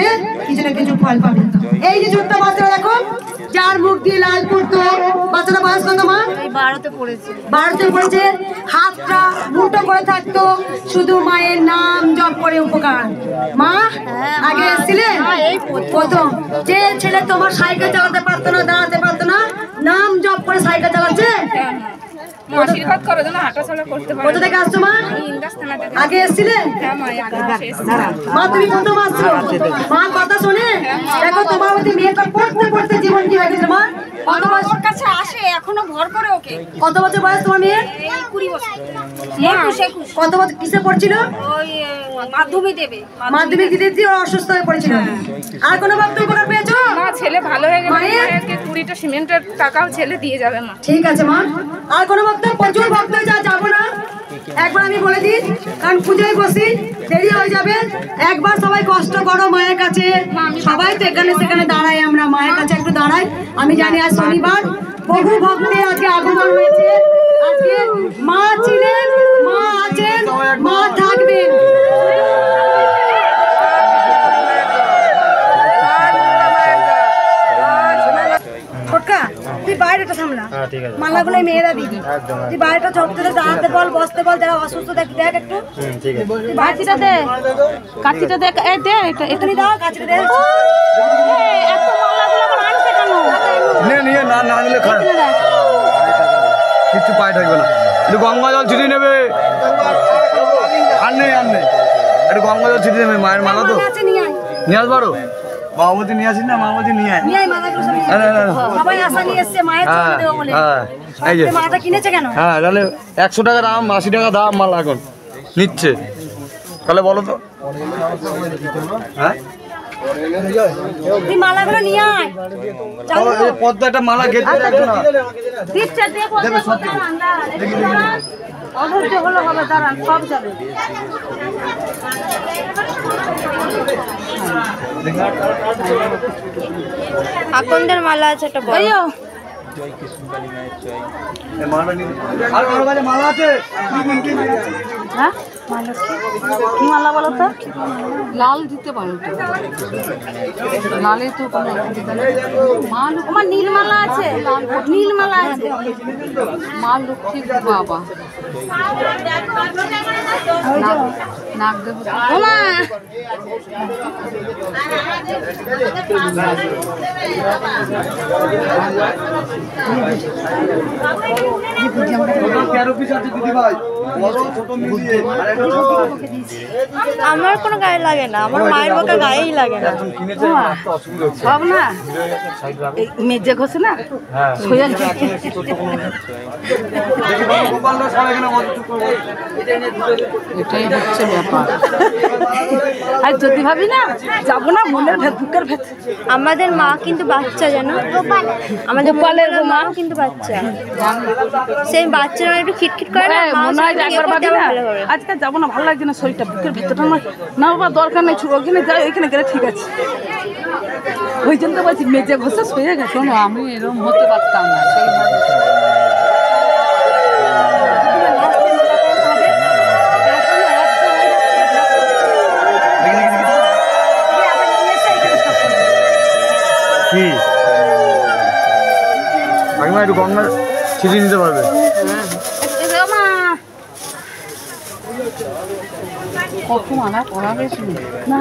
করবে কিছু না কিছু ফল পাবে। এই যে ছোট্ট বাচ্চারা দেখো, যার মুখ দিয়ে লাল পড়তো, বাচ্চাটা বয়স কত মা? 12তে পড়েছে। 12তে পড়েছে। হাতটা মুঠো করে থাকতো, শুধু মায়ের নাম জপ করে উপকার। মা আগে এসেছিলে প্রথম, যে ছেলে তোমার সাইকেল চালাতে পারতো না, দাঁড়াতে পারতো না, নাম জপ করে সাইকেল চালাচ্ছে। আশীর্বাদ করো যেন হাঁটাচলা করতে পারে। কোথা থেকে আসছো মা? আগে এসেছিলে? মা তুমি প্রথম আসছো, মা কথা শোনে দেখো তোমার মধ্যে মেয়েটা পড়তে পড়তে জীবন কি হয়ে গেছে। মা কত বছর কাছে আসে, এখনো ভর করে ওকে। কত বছর বয়স তোমার মেয়ে? 20 বছর। কত বছর কিসে পড়ছিল? ওই মাধ্যমিক দেবে। মাধ্যমিক দিতে দিয়ে অসুস্থ হয়ে পড়েছিল। আর কোনো ভক্ত উপকার পেয়েছো? না, ছেলে ভালো হয়ে গেলে মায়েরকে 20টা সিমেন্টের টাকাও ছেলে দিয়ে যাবে মা। ঠিক আছে মা। আর কোনো ভক্ত? প্রচুর ভক্ত যাবো না, একবার আমি বলে দিই, কারণ পুজোয় বসি দেরি হয়ে যাবে। একবার সবাই কষ্ট করো মায়ের কাছে, সবাই তো এখানে সেখানে দাঁড়াই, আমরা মায়ের কাছে একটু দাঁড়াই। আমি জানি আজ শনিবার, বহু ভক্তের আজকে আগমন হয়েছে। আজকে মা ছিলেন, মা আছেন, মা থাকবেন। তুই বাইরেটা সামলা, মালাগুলো মেয়েরা দিবি। তুই বাইরেটা ঝপতে দাঁড়াতে বল, বসতে বল, যারা অসুস্থ দেখ একটু। কাঁচিটা দে, কাঁচিটা দে, দে এখানে দাও, কাঁচিটা দে। এত মালাগুলো আনছে কেন? নিয়ে না না নিলে খারাপ, কিছু পায়ে থাকবে না। একটু গঙ্গা জল ছিটিয়ে নেবে। আর নেই একটু গঙ্গা জল ছিটিয়ে নেবে। মায়ের মালা তো নিয়ে আসবো, আরো মামাবতী নিয়ে আসিস না, মামাবতী নিয়ে আয়। সবাই আশা নিয়ে এসছে মায়ের চরণে দেবো বলে। এই যে মালাটা কিনেছে কেন? হ্যাঁ, তাহলে 100 টাকা দাম, 80 টাকা দাম মালা এখন নিচ্ছে। তাহলে বলো তো, হ্যাঁ তুই মালাগুলো নিয়ে আয়। পদ্মাটা মালা গেঁথে রাখো না। অধৈর্য হলো হবে, দাঁড়ান সব যাবে। আকন্দের মালা আছে একটা বড়। মালা আছে। হ্যাঁ কি মালা বলো তো? লাল দিতে পারো তো, লালে তো আমার নীলমালা আছে, নীলমালা আছে। মা লক্ষ্মী বাবা নাক দেবো। আমার কোনো গায়ে লাগে না, আমার মায়ের বাবা গায়েই লাগে না। সব না মেজে ঘষে না, এটাই হচ্ছে ব্যাপার। আর যদি ভাবি না যাবো না, মনের বুকের ভেতর। আমাদের মা কিন্তু বাচ্চা, জানো, আমাদের গোপালের মা কিন্তু বাচ্চা। সেই বাচ্চারা একটু খিটখিট করে না, আজকে যাবো না, ভালো লাগছে না শরীরটা, বুকের ভেতরটা না বাবা দরকার নেই, ওখানে যাই, ওইখানে গেলে ঠিক আছে। ওই জন্য তো বলছি মেজে ঘষে শুয়ে গেছে। আমি এরকম হতে পারতাম না, সেইভাবে কি কাকিমা একটু গঙ্গা ছিটিয়ে নিতে পারবে? কত মানা করা গেছিল না